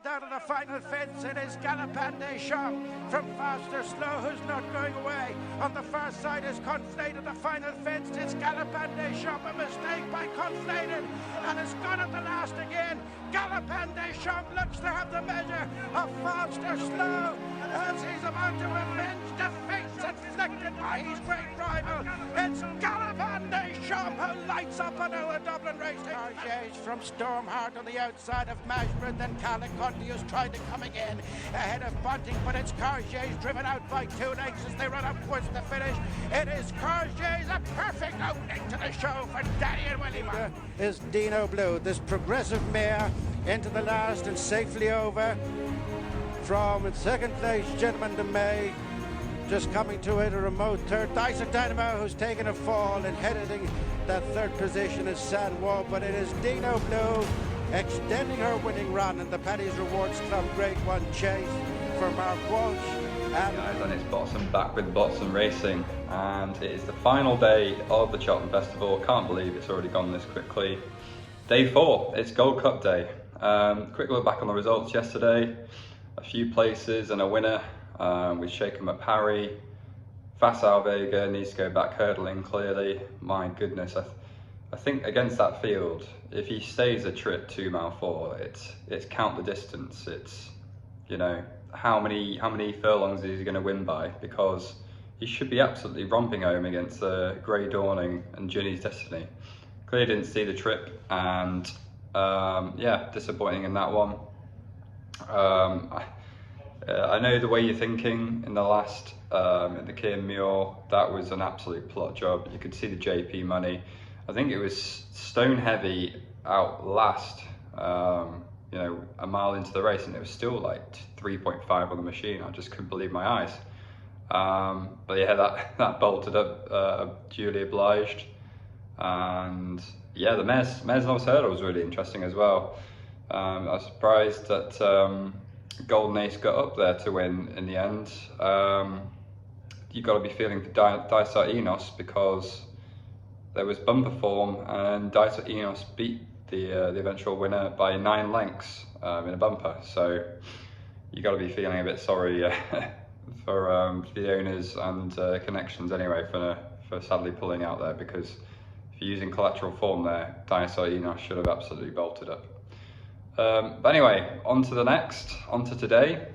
Down to the final fence, it is Galopin from Fast or Slow, who's not going away. On the far side is Conflated. The final fence is Galopin, a mistake by Conflated, and it's gone at the last again. Galopin looks to have the measure of Fast or Slow as he's about to avenge defeats inflicted by his great rival. It's Galopin who lights up another Dublin race. Kargese from Stormheart on the outside of Mashburn, then Calicontius tried to come again ahead of Bunting, but it's Kargese driven out by 2 lengths as they run up towards the finish. It is Kargese, a perfect opening to the show for Danny and Willie. Is Dinoblue, this progressive mare, into the last and safely over. From second place, Gentlemansgame, just coming to it, a remote third. Dynamo, who's taken a fall and heading that third position is San Juan, but it is Dinoblue extending her winning run in the Paddy's Rewards Club Grade 1 chase for Mark Walsh. And it's Botson back with Botson Racing, and it is the final day of the Cheltenham Festival. Can't believe it's already gone this quickly. Day 4, it's Gold Cup day. Quick look back on the results yesterday. A few places and a winner. With Shaken Up Harry. Facile Vega needs to go back hurdling clearly. My goodness, I think against that field, if he stays a trip 2 mile 4, it's count the distance. It's, you know, how many furlongs is he going to win by, because he should be absolutely romping home against Grey Dawning and Ginny's Destiny. Clearly didn't see the trip, and yeah, disappointing in that one. I know the way you're thinking in the last, in the Keir Muir, that was an absolute plot job. You could see the JP money. I think it was stone heavy out last, you know, a mile into the race, and it was still like 3.5 on the machine. I just couldn't believe my eyes. But yeah, that bolted up, duly obliged. And yeah, the Mares Novice Hurdle was really interesting as well. I was surprised that Golden Ace got up there to win in the end. You've got to be feeling for Dysart Enos, because there was bumper form and Dysart Enos beat the eventual winner by 9 lengths in a bumper. So you got to be feeling a bit sorry for the owners and connections anyway for sadly pulling out there, because if you're using collateral form there, Dysart Enos should have absolutely bolted up. But anyway, on to today.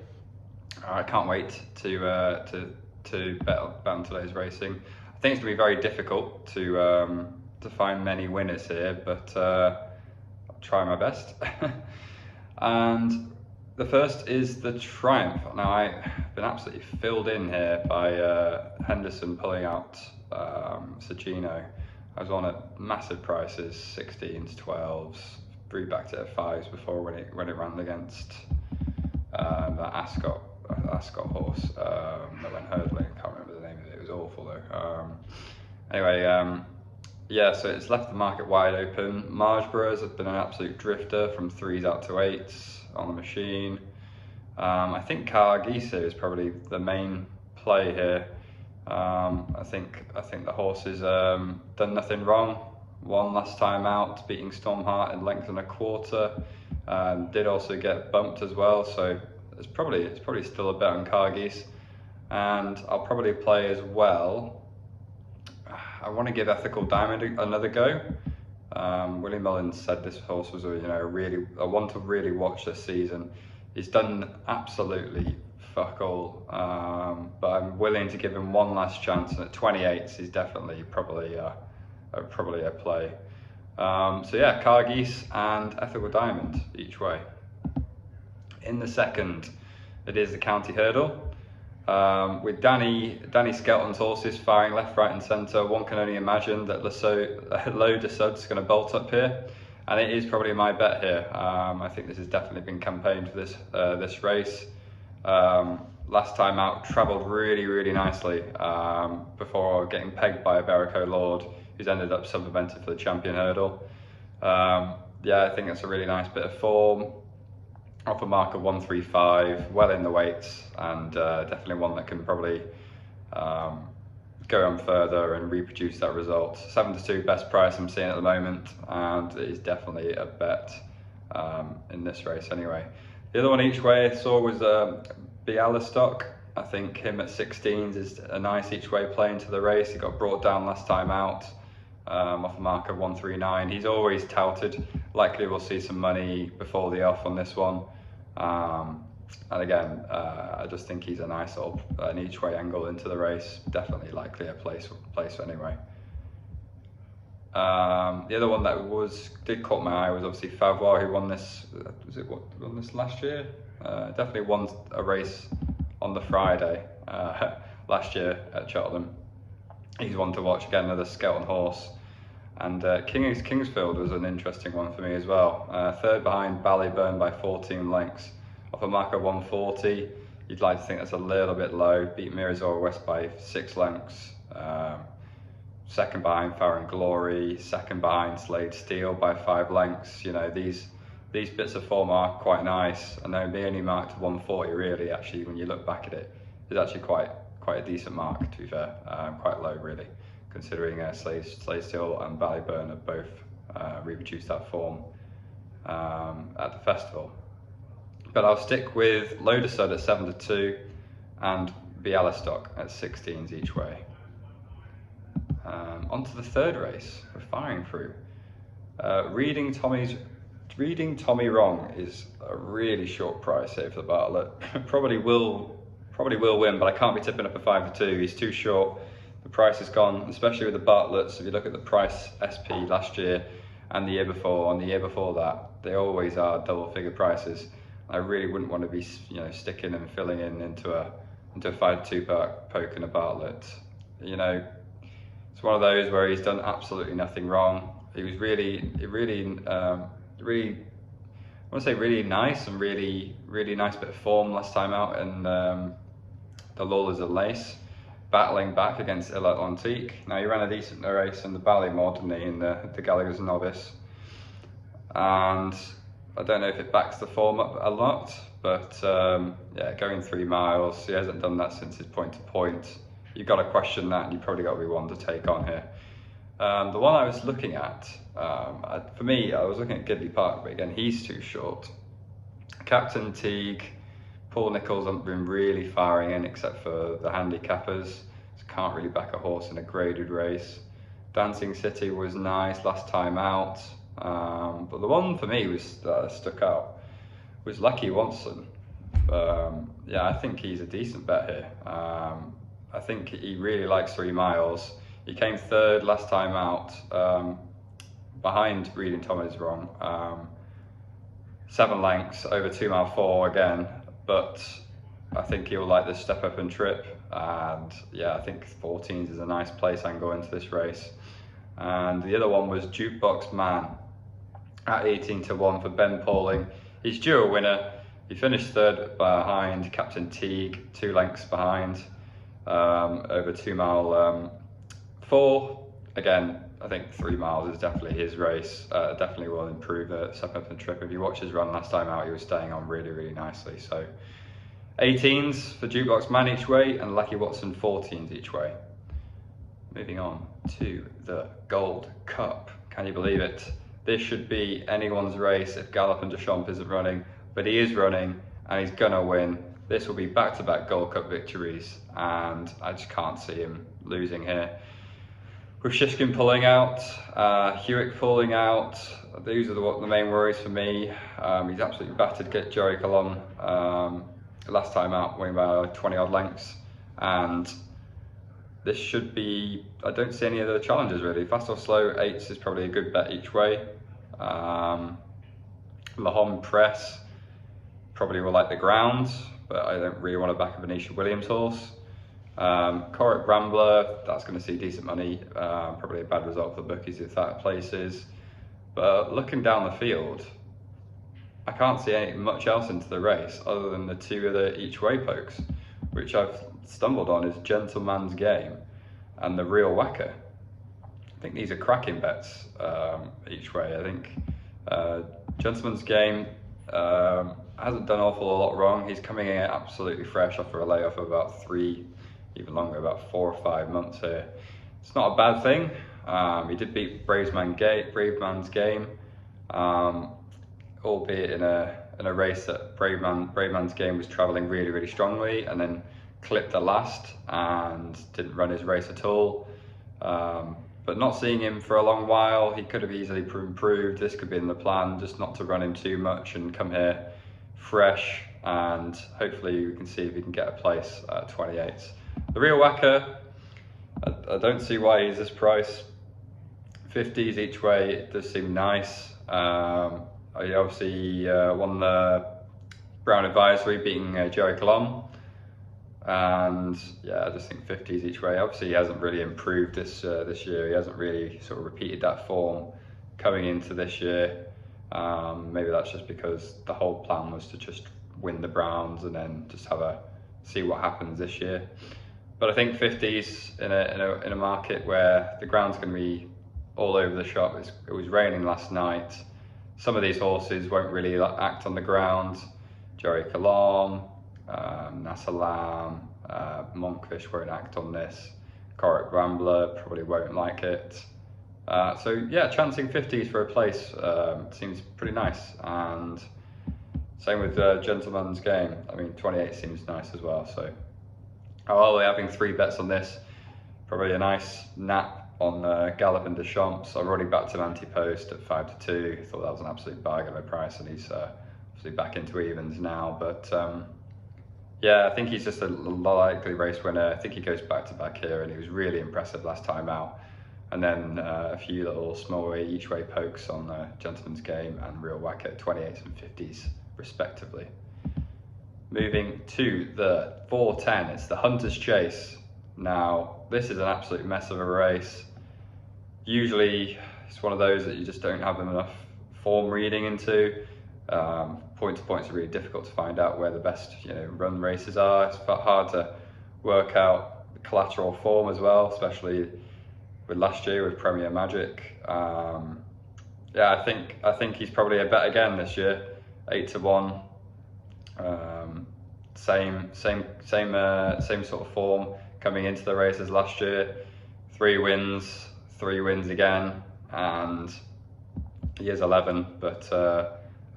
I can't wait to bet on today's racing. I think it's going to be very difficult to find many winners here, but I'll try my best. And the first is the Triumph. Now, I've been absolutely filled in here by Henderson pulling out Sagino. I was on at massive prices, 16s, 12s. Backed it at 5s before when it ran against that Ascot horse that went hurdling. I can't remember the name of it. It was awful though. Anyway, yeah, so it's left the market wide open. Margeboro's has been an absolute drifter from 3s out to 8s on the machine. I think Kargese is probably the main play here. I think the horse has done nothing wrong. Won last time out, beating Stormheart in length and a quarter. Did also get bumped as well, so it's probably still a bet on Kargese. And I'll probably play as well. I want to give Ethical Diamond another go. Willie Mullins said this horse was a one to really watch this season. He's done absolutely fuck all, but I'm willing to give him one last chance. And at 28s, he's definitely probably a play. So yeah, Kargese and Ethical Diamond each way. In the second, it is the County Hurdle. With Danny Skelton's horses firing left, right and centre, one can only imagine that Low de Sud's going to bolt up here, and it is probably my bet here. I think this has definitely been campaigned for this race. Last time out, travelled really nicely before getting pegged by a Berico Lord, who's ended up supplemented for the Champion Hurdle. Yeah, I think that's a really nice bit of form. Off a mark of 135, well in the weights, and definitely one that can probably go on further and reproduce that result. 7-2 best price I'm seeing at the moment, and it is definitely a bet in this race anyway. The other one each way I saw was Bialystok. I think him at 16s is a nice each way play into the race. He got brought down last time out off a mark of 139. He's always touted. Likely we'll see some money before the off on this one. And again, I just think he's a nice sort of an each way angle into the race. Definitely likely a place anyway. The other one that did caught my eye was obviously Favois, who won this. Won this last year? Definitely won a race on the Friday last year at Cheltenham. He's one to watch again, another skeleton horse. And Kingsfield was an interesting one for me as well. Third behind Ballyburn by 14 lengths. Off a mark of 140, you'd like to think that's a little bit low. Beat Mirazor West by 6 lengths. Second behind Farron Glory. Second behind Slade Steel by 5 lengths. You know, these bits of form are quite nice. I know they only marked 140 really. Actually, when you look back at it, it's actually quite a decent mark, to be fair. Quite low really, considering Slade Steel and Ballyburn have both reproduced that form at the festival. But I'll stick with Lodersud at 7-2 and Bialystok at 16s each way. On to the third race we're firing through. Reading Tommy Wrong is a really short price here for the Bartlett. probably will win, but I can't be tipping up a 5-2. He's too short. The price is gone, especially with the Bartletts. If you look at the price SP last year and the year before, and the year before that, they always are double-figure prices. I really wouldn't want to be, sticking and filling into a 5-2 poke in a Bartlett. It's one of those where he's done absolutely nothing wrong. He was really nice and really nice bit of form last time out in the Lawlers and Lace, battling back against Il Atlantique. Now he ran a decent race in the Ballymore, didn't he, in the Gallagher's Novice, and I don't know if it backs the form up a lot, but going 3 miles, he hasn't done that since his point to point. You've got to question that, and you've probably got to be one to take on here. The one I was looking at, for me, I was looking at Gidley Park, but again, he's too short. Captain Teague, Paul Nicholls haven't been really firing in except for the handicappers, so can't really back a horse in a graded race. Dancing City was nice last time out, but the one for me that stuck out was Lucky Watson. I think he's a decent bet here. I think he really likes 3 miles. He came third last time out, behind Reading Tommy's Wrong. 7 lengths over 2 mile 4 again, but I think he'll like this step up and trip. And I think 14s is a nice place angle into this race. And the other one was Jukebox Man at 18-1 for Ben Pauling. He's due a winner. He finished third behind Captain Teague, 2 lengths behind, over 2 mile 4. Again, I think 3 miles is definitely his race. Definitely will improve step up and trip. If you watch his run last time out, he was staying on really nicely. So 18s for Jukebox Man each way, and Lucky Watson 14s each way. Moving on to the Gold Cup. Can you believe it? This should be anyone's race if Galopin Deschamps isn't running, but he is running and he's gonna win. This will be back-to-back Gold Cup victories, and I just can't see him losing here. With Shishkin pulling out, Hewitt pulling out, these are the main worries for me. He's absolutely battered Jerry Colon last time out, winning by 20 odd lengths, and this should be, I don't see any other challenges really. Fast or slow, 8s is probably a good bet each way. Mahon Press probably will like the ground, but I don't really want to back a Venetia Williams horse. Corrick Rambler, that's going to see decent money. Probably a bad result for the bookies if that places. But looking down the field, I can't see much else into the race other than the 2 other each way pokes, which I've stumbled on is Gentlemansgame and the Real Whacker. I think these are cracking bets each way. I think Gentlemansgame hasn't done an awful lot wrong. He's coming in absolutely fresh after a layoff of about 3, even longer, about 4 or 5 months here. It's not a bad thing. He did beat Brave Man's Game, albeit in a in a race that Bravemansgame was travelling really strongly, and then clipped the last and didn't run his race at all. But not seeing him for a long while, he could have easily improved. This could be in the plan, just not to run him too much and come here fresh, and hopefully we can see if we can get a place at 28. The Real Wacker, I don't see why he's this price. 50s each way, it does seem nice. He obviously won the Brown Advisory, beating Jerry Colomb. And yeah, I just think 50s each way. Obviously, he hasn't really improved this year. He hasn't really sort of repeated that form coming into this year. Maybe that's just because the whole plan was to just win the Browns and then just see what happens this year. But I think 50s in a market where the ground's going to be all over the shop. It was raining last night. Some of these horses won't really act on the ground. Jerry Colomb, Nasalam, Monkfish won't act on this. Corrick Rambler probably won't like it. So yeah, chancing 50s for a place seems pretty nice. And same with Gentlemansgame. I mean, 28 seems nice as well. So I'll be having 3 bets on this. Probably a nice nap on Galopin de Champs. I've already backed him anti-post at 5-2. Thought that was an absolute bargain of a price, and he's obviously back into evens now. But yeah, I think he's just a likely race winner. I think he goes back to back here, and he was really impressive last time out. And then a few little small each way pokes on Gentlemansgame and Real Wacker, 28s and 50s respectively. Moving to the 410, it's the Hunter's Chase. Now, this is an absolute mess of a race. Usually, it's one of those that you just don't have enough form reading into. Point to points are really difficult to find out where the best run races are. It's hard to work out the collateral form as well, especially with last year with Premier Magic. Yeah, I think he's probably a bet again this year, 8-1. Same sort of form coming into the race as last year. 3 wins again, and he is 11, but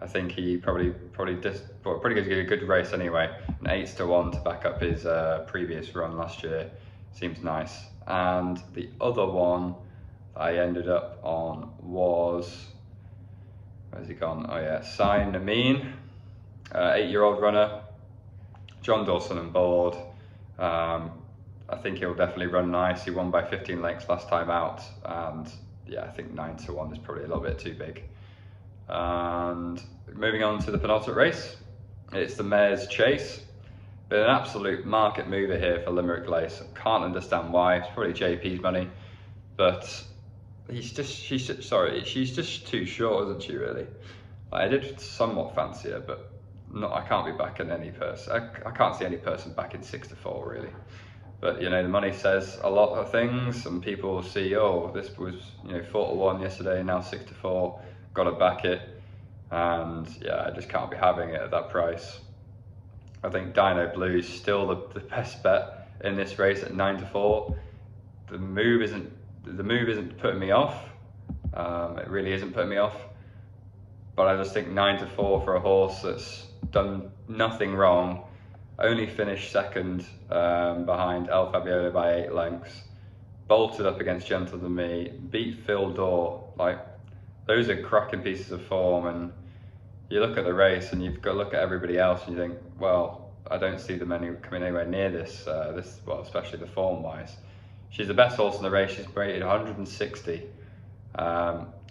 I think he probably gives you a good race anyway. An 8-1 to back up his previous run last year seems nice. And the other one I ended up on was, where's he gone? Oh yeah, Sine, Nomine, 8-year-old runner, John Dawson on board. I think he'll definitely run nice. He won by 15 lengths last time out, and yeah, I think 9-1 is probably a little bit too big. And moving on to the penultimate race, it's the Mare's Chase. Been an absolute market mover here for Limerick Lace. Can't understand why. It's probably JP's money, but she's just too short, isn't she? Really, I did somewhat fancy her, but I can't be backing any person. I can't see any person backing 6-4 really. But the money says a lot of things, and people see, oh, this was 4-1 yesterday, now 6-4. Got to back it, and yeah, I just can't be having it at that price. I think Dinoblue is still the best bet in this race at 9-4. The move isn't putting me off. It really isn't putting me off. But I just think 9-4 for a horse that's done nothing wrong, only finished second behind El Fabiolo by 8 lengths, bolted up against Gentle Than Me, beat Phil Dorr. Like, those are cracking pieces of form, and you look at the race and you've got to look at everybody else and you think, well, I don't see them coming anywhere near this, well, especially the form-wise. She's the best horse in the race. She's rated 160.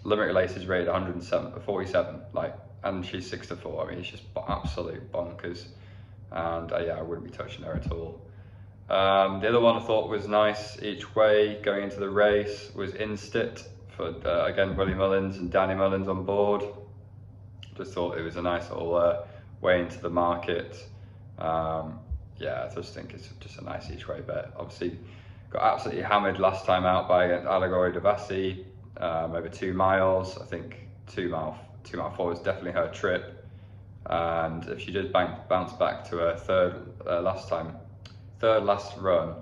Limerick Lace is rated 147, and she's 6-4. I mean, it's just absolute bonkers. And yeah, I wouldn't be touching her at all. The other one I thought was nice each way going into the race was Instit for again Willie Mullins and Danny Mullins on board. Just thought it was a nice little way into the market. Yeah, I just think it's just a nice each way bet. Obviously, got absolutely hammered last time out by Allegory Devassi over 2 miles. I think 2 mile 4 was definitely her trip. And if she did bounce back to her third last run,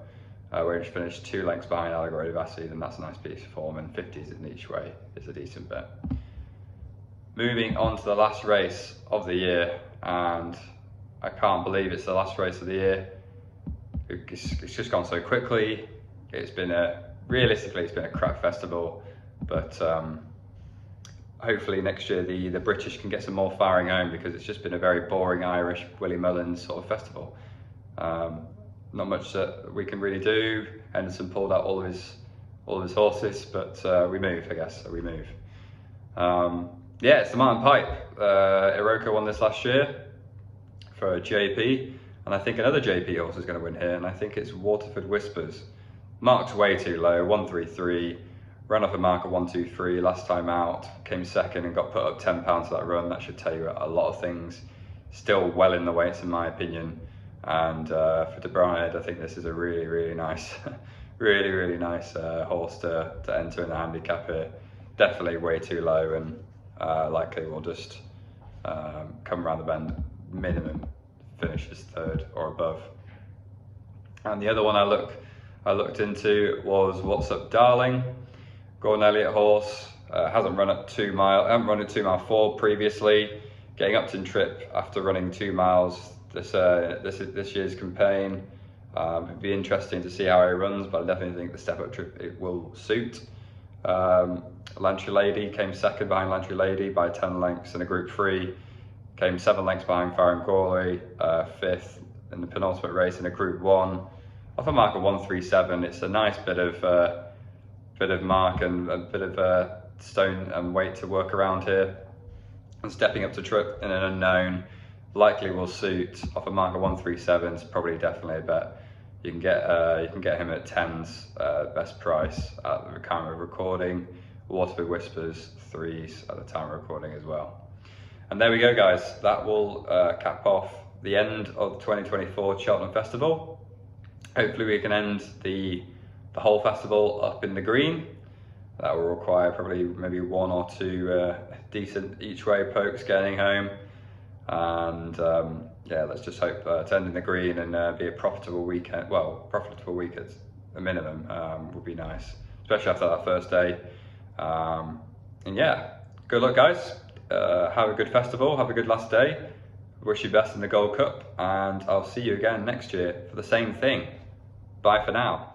where she finished 2 lengths behind Allegory Devassi, then that's a nice piece of form, and 50s in each way is a decent bet. moving on to the last race of the year, and I can't believe it's the last race of the year. It's just gone so quickly. Realistically, it's been a crap festival, but hopefully next year the British can get some more firing home, because it's just been a very boring Irish Willie Mullins sort of festival. Not much that we can really do. Henderson pulled out all of his horses, but we move, I guess. So we move. Yeah, it's the Martin Pipe. Iroko won this last year for JP, and I think another JP horse is going to win here, and I think it's Waterford Whispers. Marked way too low, 133, ran off a mark of 123 last time out, came second and got put up £10 for that run. That should tell you a lot of things. Still well in the weights in my opinion, and for De Bruyne, I think this is a really nice, really nice horse to enter in the handicap here. Definitely way too low, and likely will just come around the bend, minimum finishes third or above. And the other one I looked into was What's Up Darling, Gordon Elliott horse. Hasn't run at 2 mile, haven't run at 2 mile 4 previously. Getting Upton trip after running 2 miles this year's campaign. It'd be interesting to see how he runs, but I definitely think the step up trip it will suit. Lantry Lady came second behind Lantry Lady by 10 lengths in a Group 3. Came 7 lengths behind Farron Gourley, 5th in the penultimate race in a Group 1. Off a mark of 137, it's a nice bit of mark and a bit of stone and weight to work around here. And stepping up to trip in an unknown likely will suit. Off a mark of 137, it's probably definitely a bet. You can get him at 10s best price at the time of recording. Waterford Whispers 3s at the time of recording as well. And there we go, guys. That will cap off the end of the 2024 Cheltenham Festival. Hopefully we can end the whole festival up in the green. That will require probably maybe 1 or 2 decent each way pokes getting home. And yeah, let's just hope to end in the green and be a profitable weekend. Well, profitable week at a minimum would be nice, especially after that first day. And yeah, good luck, guys. Have a good festival, have a good last day. Wish you best in the Gold Cup, and I'll see you again next year for the same thing. Bye for now.